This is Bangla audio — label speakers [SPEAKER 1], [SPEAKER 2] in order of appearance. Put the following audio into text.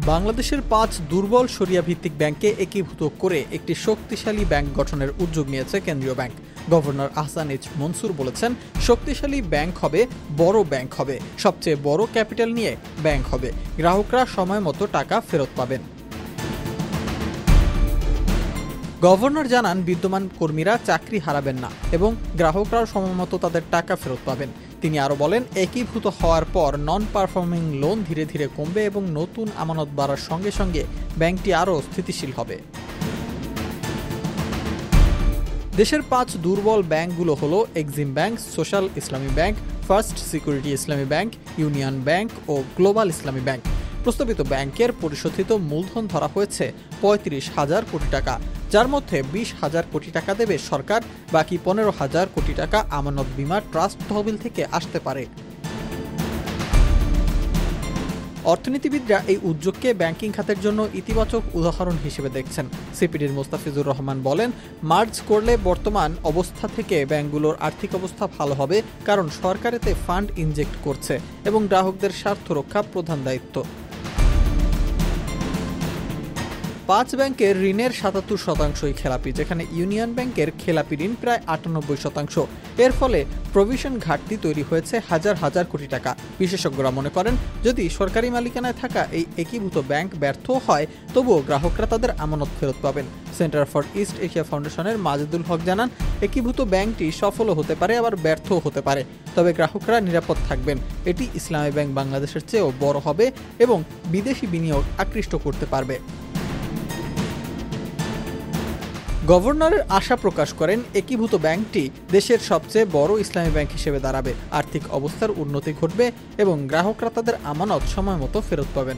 [SPEAKER 1] বাংলাদেশের ৫ দুর্বল শরিয়া ভিত্তিক ব্যাংককে একীভূত করে একটি শক্তিশালী ব্যাংক গঠনের উদ্যোগ নিয়েছে কেন্দ্রীয় bank. Governor Ahsan H Mansur বলেছেন, শক্তিশালী ব্যাংক হবে, বড় ব্যাংক হবে, সবচেয়ে বড় ক্যাপিটাল নিয়ে ব্যাংক হবে, গ্রাহকরা সময় মতো টাকা ফেরত পাবেন। গভর্নর জানান, বিদ্যমান কর্মীরা চাকরি হারাবেন না এবং গ্রাহকরাও সময়মতো তাদের টাকা ফেরত পাবেন। তিনি আরও বলেন, একীভূত হওয়ার পর নন পারফর্মিং লোন ধীরে ধীরে কমবে এবং নতুন আমানত বাড়ার সঙ্গে সঙ্গে ব্যাংকটি আরও স্থিতিশীল হবে। দেশের ৫ দুর্বল ব্যাংকগুলো হলো এক্সিম ব্যাংক, সোশ্যাল ইসলামী ব্যাংক, ফার্স্ট সিকিউরিটি ইসলামী ব্যাংক, ইউনিয়ন ব্যাংক ও গ্লোবাল ইসলামী ব্যাংক। প্রস্তাবিত ব্যাংকের পরিশোধিত মূলধন ধরা হয়েছে ৩৫,০০০ কোটি টাকা, যার মধ্যে ২০,০০০ কোটি টাকা দেবে সরকার, বাকি ১৫,০০০ কোটি টাকা আমানত বীমা ট্রাস্ট তহবিল থেকে আসতে পারে। অর্থনীতিবিদরা এই উদ্যোগকে ব্যাংকিং খাতের জন্য ইতিবাচক উদাহরণ হিসেবে দেখছেন। সিপিডির মোস্তাফিজুর রহমান বলেন, মার্জ করলে বর্তমান অবস্থা থেকে ব্যাংকগুলোর আর্থিক অবস্থা ভালো হবে, কারণ সরকার এতে ফান্ড ইনজেক্ট করছে এবং গ্রাহকদের স্বার্থ রক্ষা প্রধান দায়িত্ব। ৫ ব্যাংকের ঋণের ৭৭% খেলাপি, যেখানে ইউনিয়ন ব্যাংকের খেলাপি ঋণ প্রায় ৯৮%। এর ফলে প্রভিশন ঘাটতি তৈরি হয়েছে হাজার হাজার কোটি টাকা। বিশেষজ্ঞরা মনে করেন, যদি সরকারি মালিকানায় থাকা এই একীভূত ব্যাংক ব্যর্থ হয়, তবুও গ্রাহকরা তাদের আমানত ফেরত পাবেন। সেন্টার ফর ইস্ট এশিয়া ফাউন্ডেশনের মাজেদুল হক জানান, একীভূত ব্যাংকটি সফলও হতে পারে, আবার ব্যর্থও হতে পারে, তবে গ্রাহকরা নিরাপদ থাকবেন। এটি ইসলামী ব্যাংক বাংলাদেশের চেয়েও বড় হবে এবং বিদেশি বিনিয়োগ আকৃষ্ট করতে পারবে। গভর্নরের আশা প্রকাশ করেন, একীভূত ব্যাংকটি দেশের সবচেয়ে বড় ইসলামী ব্যাংক হিসেবে দাঁড়াবে, আর্থিক অবস্থার উন্নতি ঘটবে এবং গ্রাহকরা তাদের আমানত সময়মতো ফেরত পাবেন।